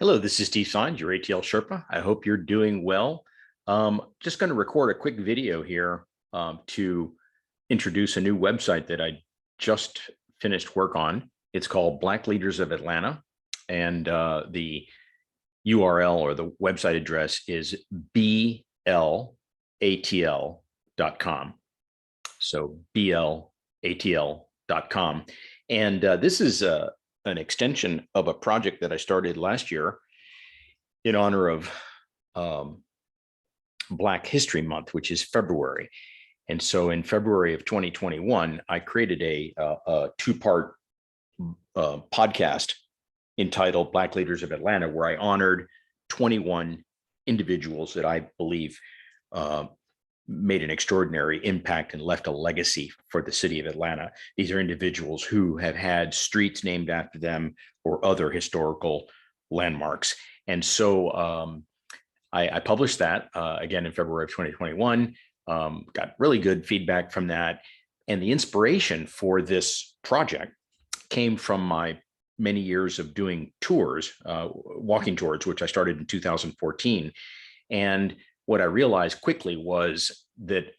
Hello, this is Steve Signs, your ATL Sherpa. I hope you're doing well. Just going to record a quick video here to introduce a new website that I just finished work on. It's called Black Leaders of Atlanta, and the URL or the website address is blatl.com. So blatl.com. And this is an extension of a project that I started last year in honor of Black History Month, which is February. And so in February of 2021, I created a two-part podcast entitled Black Leaders of Atlanta, where I honored 21 individuals that I believe made an extraordinary impact and left a legacy for the city of Atlanta. These are individuals who have had streets named after them or other historical landmarks. And so I published that again in February of 2021, got really good feedback from that. And the inspiration for this project came from my many years of doing tours, walking tours, which I started in 2014. And what I realized quickly was that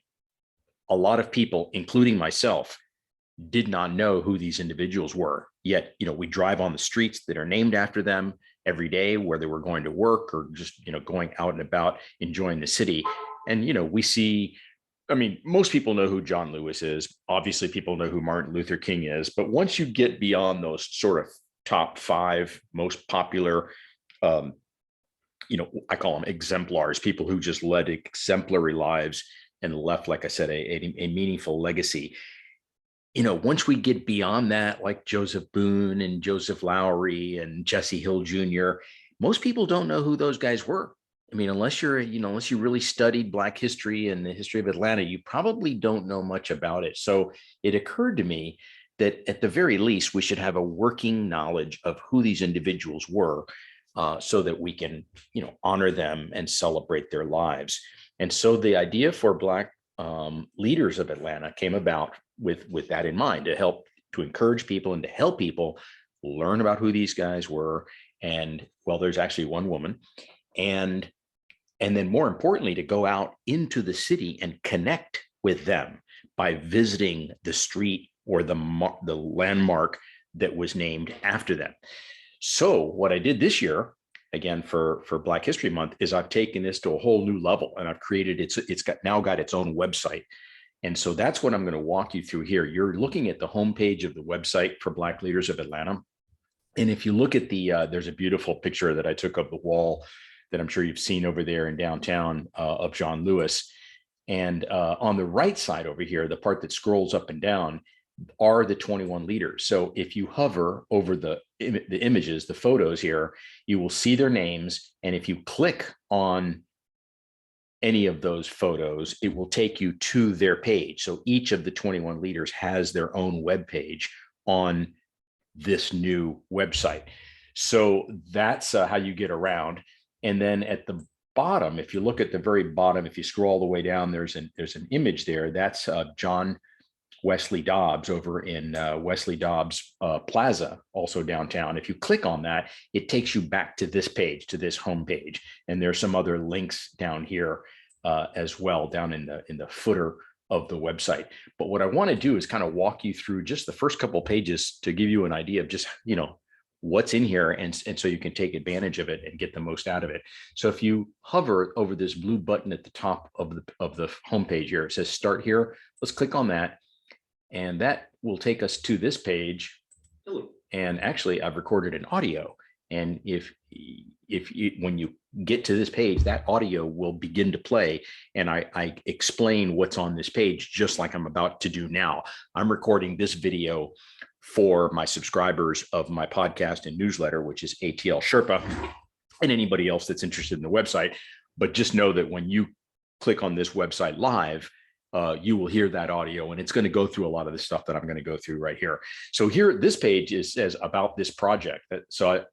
a lot of people, including myself, did not know who these individuals were. Yet, we drive on the streets that are named after them every day, whether we're going to work or just, going out and about enjoying the city. And, we see, most people know who John Lewis is. Obviously, people know who Martin Luther King is. But once you get beyond those sort of top five most popular I call them exemplars, people who just led exemplary lives and left, like I said, a meaningful legacy. Once we get beyond that, like Joseph Boone and Joseph Lowery and Jesse Hill Jr., most people don't know who those guys were. Unless unless you really studied Black history and the history of Atlanta, you probably don't know much about it. So it occurred to me that at the very least, we should have a working knowledge of who these individuals were, so that we can, honor them and celebrate their lives. And so the idea for Black Leaders of Atlanta came about with that in mind, to encourage people and to help people learn about who these guys were. And well, there's actually one woman, and then more importantly, to go out into the city and connect with them by visiting the street or the landmark that was named after them. So what I did this year, again for Black History Month, is I've taken this to a whole new level, and I've created now got its own website. And so that's what I'm going to walk you through here. You're looking at the homepage of the website for Black Leaders of Atlanta. And if you look at there's a beautiful picture that I took of the wall that I'm sure you've seen over there in downtown of John Lewis. And on the right side over here, the part that scrolls up and down, are the 21 leaders. So if you hover over the images, the photos here, you will see their names. And if you click on any of those photos, it will take you to their page. So each of the 21 leaders has their own web page on this new website. So that's how you get around. And then at the bottom, if you look at the very bottom, if you scroll all the way down, there's an image there. That's John Wesley Dobbs over in Wesley Dobbs Plaza, also downtown. If you click on that, it takes you back to this page, to this home page. And there's some other links down here as well, down in the footer of the website. But what I want to do is kind of walk you through just the first couple of pages to give you an idea of just, what's in here, and so you can take advantage of it and get the most out of it. So if you hover over this blue button at the top of the homepage here, it says Start Here. Let's click on that. And that will take us to this page. And actually, I've recorded an audio. And when you get to this page, that audio will begin to play. And I explain what's on this page, just like I'm about to do now. I'm recording this video for my subscribers of my podcast and newsletter, which is ATL Sherpa, and anybody else that's interested in the website. But just know that when you click on this website live, you will hear that audio, and it's going to go through a lot of the stuff that I'm going to go through right here. So here, this page says about this project. So I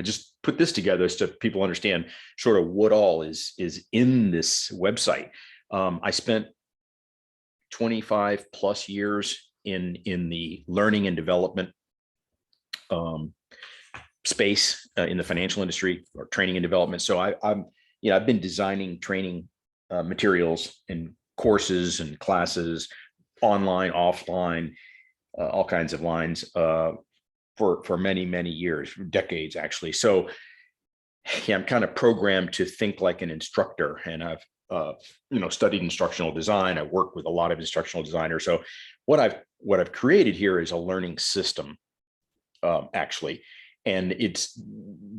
just put this together so people understand sort of what all is in this website. I spent 25 plus years in the learning and development space in the financial industry or training and development. So I've been designing training materials and courses and classes, online, offline, all kinds of lines, for many, many years, decades actually. So yeah, I'm kind of programmed to think like an instructor, and I've studied instructional design. I work with a lot of instructional designers. So what I've created here is a learning system, actually, and it's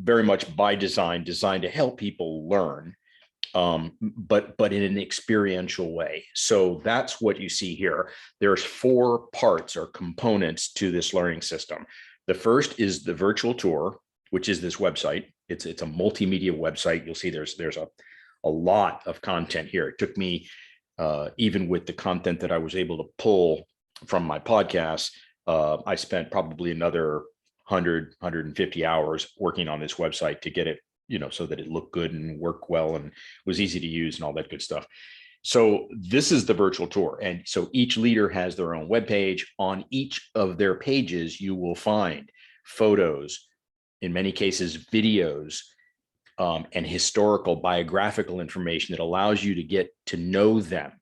very much by design, designed to help people learn, but in an experiential way. So that's what you see here. There's 4 parts or components to this learning system. The first is the virtual tour, which is this website. It's a multimedia website. You'll see there's a lot of content here. It took me, even with the content that I was able to pull from my podcast, I spent probably another 150 hours working on this website to get it, so that it looked good and worked well and was easy to use and all that good stuff. So this is the virtual tour. And so each leader has their own webpage. On each of their pages, you will find photos, in many cases, videos, and historical biographical information that allows you to get to know them.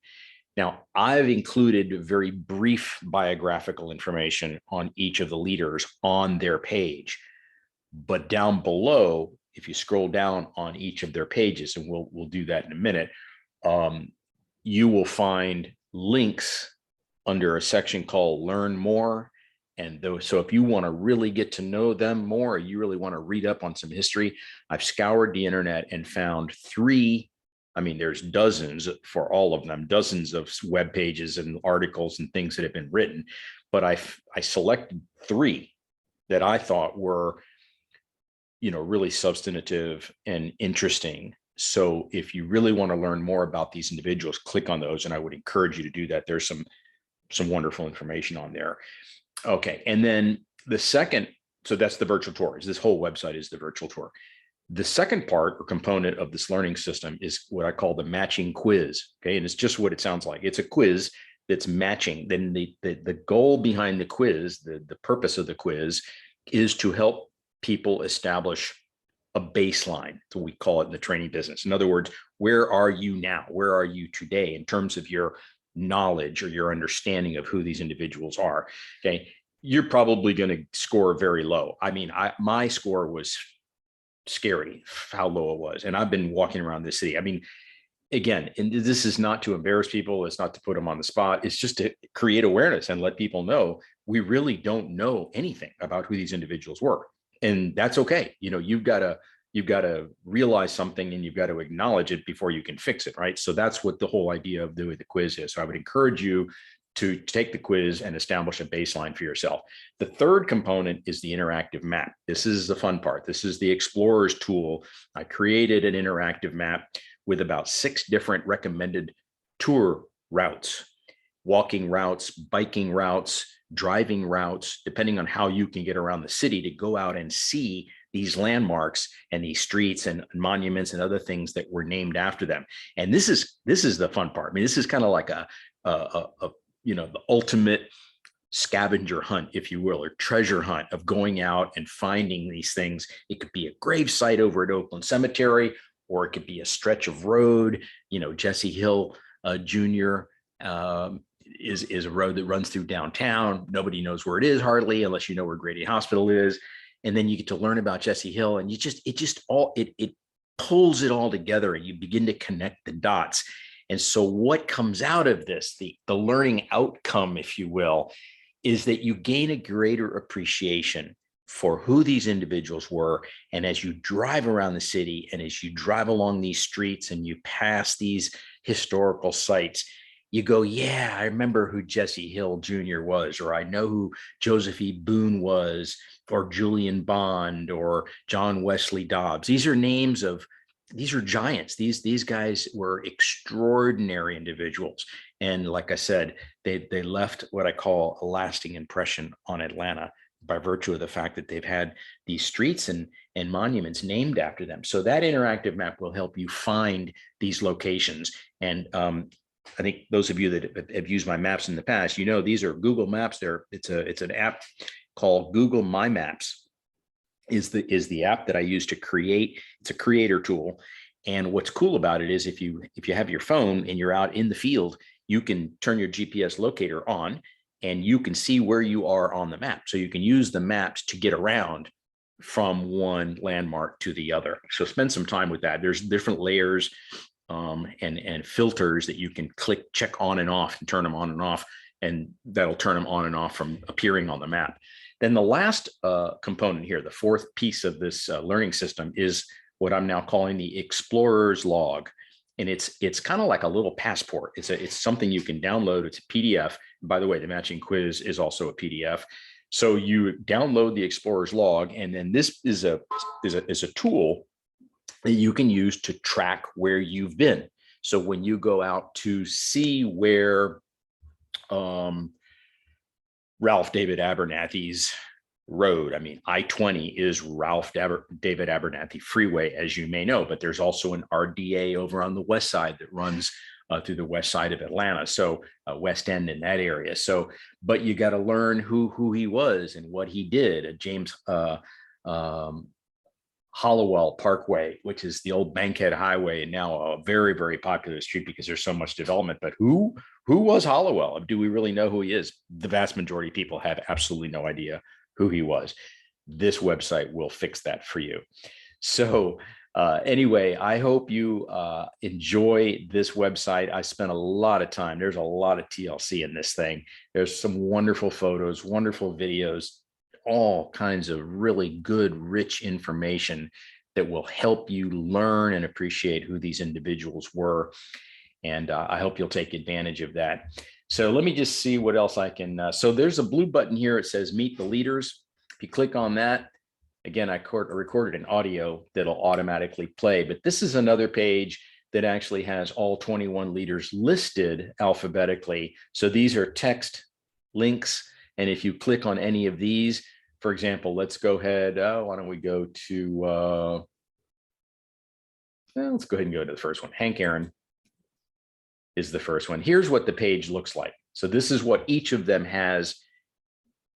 Now, I've included very brief biographical information on each of the leaders on their page, but down below, if you scroll down on each of their pages, and we'll do that in a minute, you will find links under a section called Learn More. And so if you want to really get to know them more, or you really want to read up on some history, I've scoured the internet and found 3. I mean, there's dozens for all of them, dozens of web pages and articles and things that have been written, but I selected 3 that I thought were, really substantive and interesting. So if you really want to learn more about these individuals, click on those, and I would encourage you to do that. There's some wonderful information on there. Okay, and then the second, so that's the virtual tour. This whole website is the virtual tour. The second part or component of this learning system is what I call the matching quiz. Okay, and it's just what it sounds like. It's a quiz that's matching. Then the goal behind the quiz, the purpose of the quiz, is to help people establish a baseline. So we call it in the training business. In other words, where are you now? Where are you today in terms of your knowledge or your understanding of who these individuals are? Okay, you're probably going to score very low. I mean, my score was scary how low it was, and I've been walking around this city. I mean, again, and this is not to embarrass people, it's not to put them on the spot, it's just to create awareness and let people know we really don't know anything about who these individuals were, and that's okay. You've got to realize something, and you've got to acknowledge it before you can fix it, right? So that's what the whole idea of the quiz is. So I would encourage you to take the quiz and establish a baseline for yourself. The third component is the interactive map. This is the fun part. This is the Explorers tool. I created an interactive map with about 6 different recommended tour routes, walking routes, biking routes, driving routes, depending on how you can get around the city to go out and see these landmarks and these streets and monuments and other things that were named after them. And this is the fun part. I mean, this is kind of like the ultimate scavenger hunt, if you will, or treasure hunt of going out and finding these things. It could be a grave site over at Oakland Cemetery, or it could be a stretch of road. Jesse Hill Jr. Is a road that runs through downtown. Nobody knows where it is hardly, unless you know where Grady Hospital is. And then you get to learn about Jesse Hill, and it pulls it all together, and you begin to connect the dots. And so what comes out of this, the learning outcome, if you will, is that you gain a greater appreciation for who these individuals were. And as you drive around the city, and as you drive along these streets, and you pass these historical sites, you go, yeah, I remember who Jesse Hill Jr. was, or I know who Joseph E. Boone was, or Julian Bond, or John Wesley Dobbs. These are giants. These guys were extraordinary individuals. And like I said, they left what I call a lasting impression on Atlanta by virtue of the fact that they've had these streets and monuments named after them. So that interactive map will help you find these locations. And I think those of you that have used my maps in the past, these are Google Maps. It's an app called Google My Maps. is the app that I use to create. It's a creator tool. And what's cool about it is if you have your phone and you're out in the field, you can turn your GPS locator on and you can see where you are on the map. So you can use the maps to get around from one landmark to the other. So spend some time with that. There's different layers and filters that you can click, check on and off, and turn them on and off, and that'll turn them on and off from appearing on the map. Then the last component here, the fourth piece of this learning system, is what I'm now calling the Explorer's Log. And it's kind of like a little passport. It's something you can download. It's a PDF. By the way, the matching quiz is also a PDF. So you download the Explorer's Log, and then this is a tool that you can use to track where you've been. So when you go out to see where Ralph David Abernathy's road, I mean, I-20 is Ralph David Abernathy Freeway, as you may know, but there's also an RDA over on the west side that runs through the west side of Atlanta, so West End in that area. So, but you got to learn who he was and what he did. James Hollowell Parkway, which is the old Bankhead Highway, and now a very, very popular street because there's so much development. But who was Hollowell? Do we really know who he is? The vast majority of people have absolutely no idea who he was. This website will fix that for you. So anyway, I hope you enjoy this website. I spent a lot of time. There's a lot of TLC in this thing. There's some wonderful photos, wonderful videos, all kinds of really good, rich information that will help you learn and appreciate who these individuals were. And I hope you'll take advantage of that. So let me just see what else I can. So there's a blue button here. It says Meet the Leaders. If you click on that, again, I recorded an audio that'll automatically play. But this is another page that actually has all 21 leaders listed alphabetically. So these are text links. And if you click on any of these, for example, let's go ahead. Why don't we go to, let's go ahead and go to the first one. Hank Aaron is the first one. Here's what the page looks like. So this is what each of them has,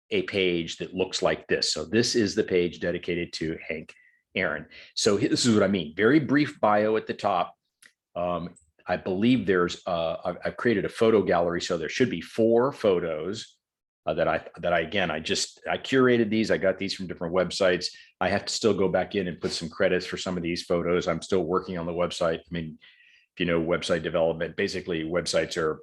a page that looks like this. So this is the page dedicated to Hank Aaron. So this is what I mean. Very brief bio at the top. I believe there's, I've created a photo gallery. So there should be 4 photos that I curated these. I got these from different websites. I have to still go back in and put some credits for some of these photos. I'm still working on the website. I mean, if you know website development, basically websites are,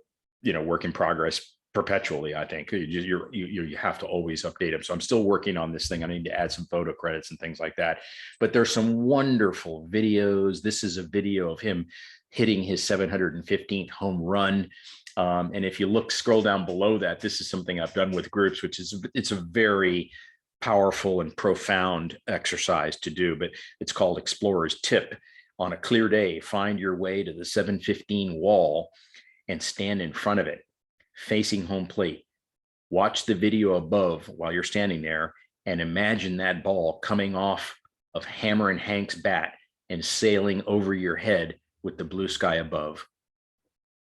work in progress perpetually. I think you have to always update them. So I'm still working on this thing. I need to add some photo credits and things like that. But there's some wonderful videos. This is a video of him hitting his 715th home run. And if you scroll down below that, this is something I've done with groups, which is, it's a very powerful and profound exercise to do, but it's called Explorer's Tip. On a clear day, find your way to the 715 wall and stand in front of it, facing home plate. Watch the video above while you're standing there and imagine that ball coming off of Hammer and Hank's bat and sailing over your head with the blue sky above.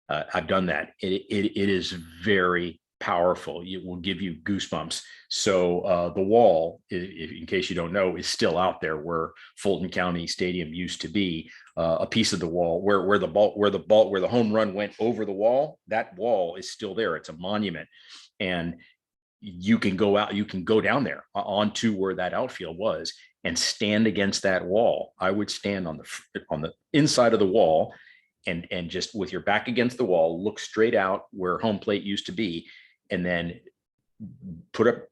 I've done that. It is very powerful. It will give you goosebumps. So the wall, in case you don't know, is still out there where Fulton County Stadium used to be. A piece of the wall where the home run went over the wall. That wall is still there. It's a monument, and you can go out. You can go down there onto where that outfield was and stand against that wall. I would stand on the inside of the wall. And just with your back against the wall, look straight out where home plate used to be, and then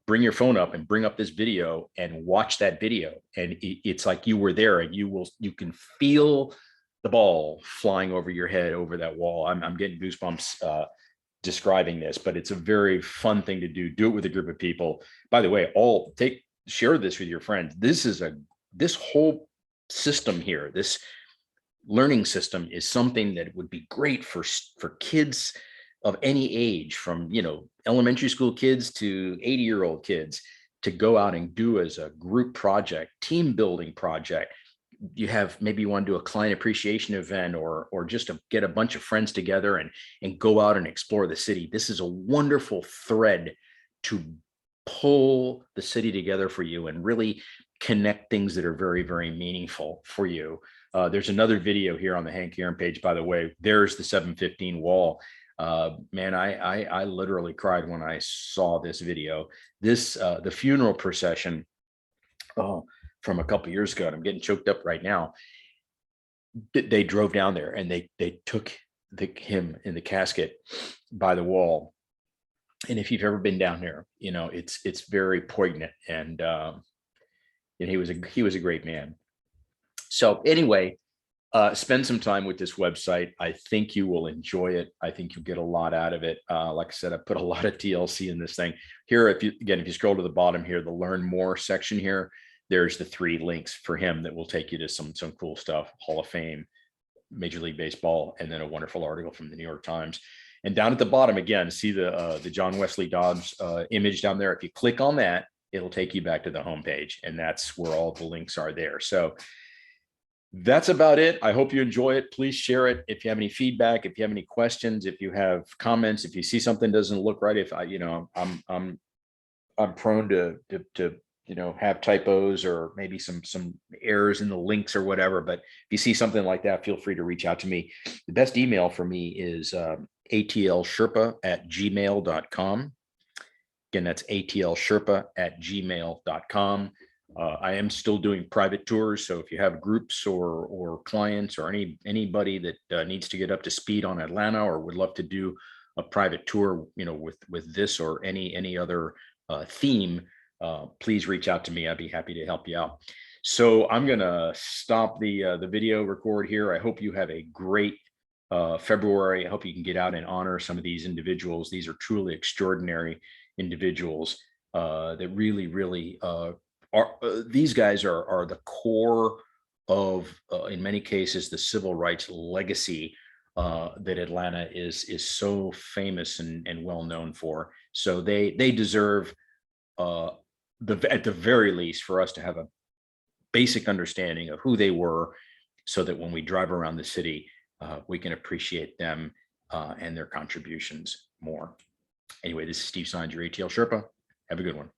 bring your phone up and bring up this video and watch that video. And it's like you were there, and you can feel the ball flying over your head over that wall. I'm getting goosebumps describing this, but it's a very fun thing to do. Do it with a group of people. By the way, share this with your friends. This whole system here, this learning system is something that would be great for kids of any age, from elementary school kids to 80-year-old kids, to go out and do as a group project, team building project. Maybe you want to do a client appreciation event, or just to get a bunch of friends together and go out and explore the city. This is a wonderful thread to pull the city together for you and really connect things that are very, very meaningful for you. There's another video here on the Hank Aaron page, by the way. There's the 715 wall. Man, I literally cried when I saw this video. This the funeral procession from a couple years ago, and I'm getting choked up right now. They drove down there and they took him in the casket by the wall. And if you've ever been down there, you know it's very poignant. And he was a great man. So anyway, spend some time with this website. I think you will enjoy it. I think you'll get a lot out of it. Like I said, I put a lot of TLC in this thing here. If you scroll to the bottom here, the learn more section here, there's the 3 links for him that will take you to some cool stuff: Hall of Fame, Major League Baseball, and then a wonderful article from the New York Times. And down at the bottom again, see the John Wesley Dobbs image down there. If you click on that, it'll take you back to the homepage, and that's where all the links are there. So that's about it. I hope you enjoy it. Please share it. If you have any feedback, if you have any questions, if you have comments, if you see something doesn't look right, if I'm prone to have typos or maybe some errors in the links or whatever. But if you see something like that, feel free to reach out to me. The best email for me is atlsherpa@gmail.com. Again, that's atlsherpa@gmail.com. I am still doing private tours, so if you have groups or clients or anybody that needs to get up to speed on Atlanta or would love to do a private tour, with this or any other theme, please reach out to me. I'd be happy to help you out. So I'm gonna stop the video record here. I hope you have a great February. I hope you can get out and honor some of these individuals. These are truly extraordinary individuals that really these guys are the core of in many cases the civil rights legacy that Atlanta is so famous and well known for. So they deserve at the very least for us to have a basic understanding of who they were, so that when we drive around the city, we can appreciate them and their contributions more. Anyway, this is Steve Saenz, your ATL Sherpa. Have a good one.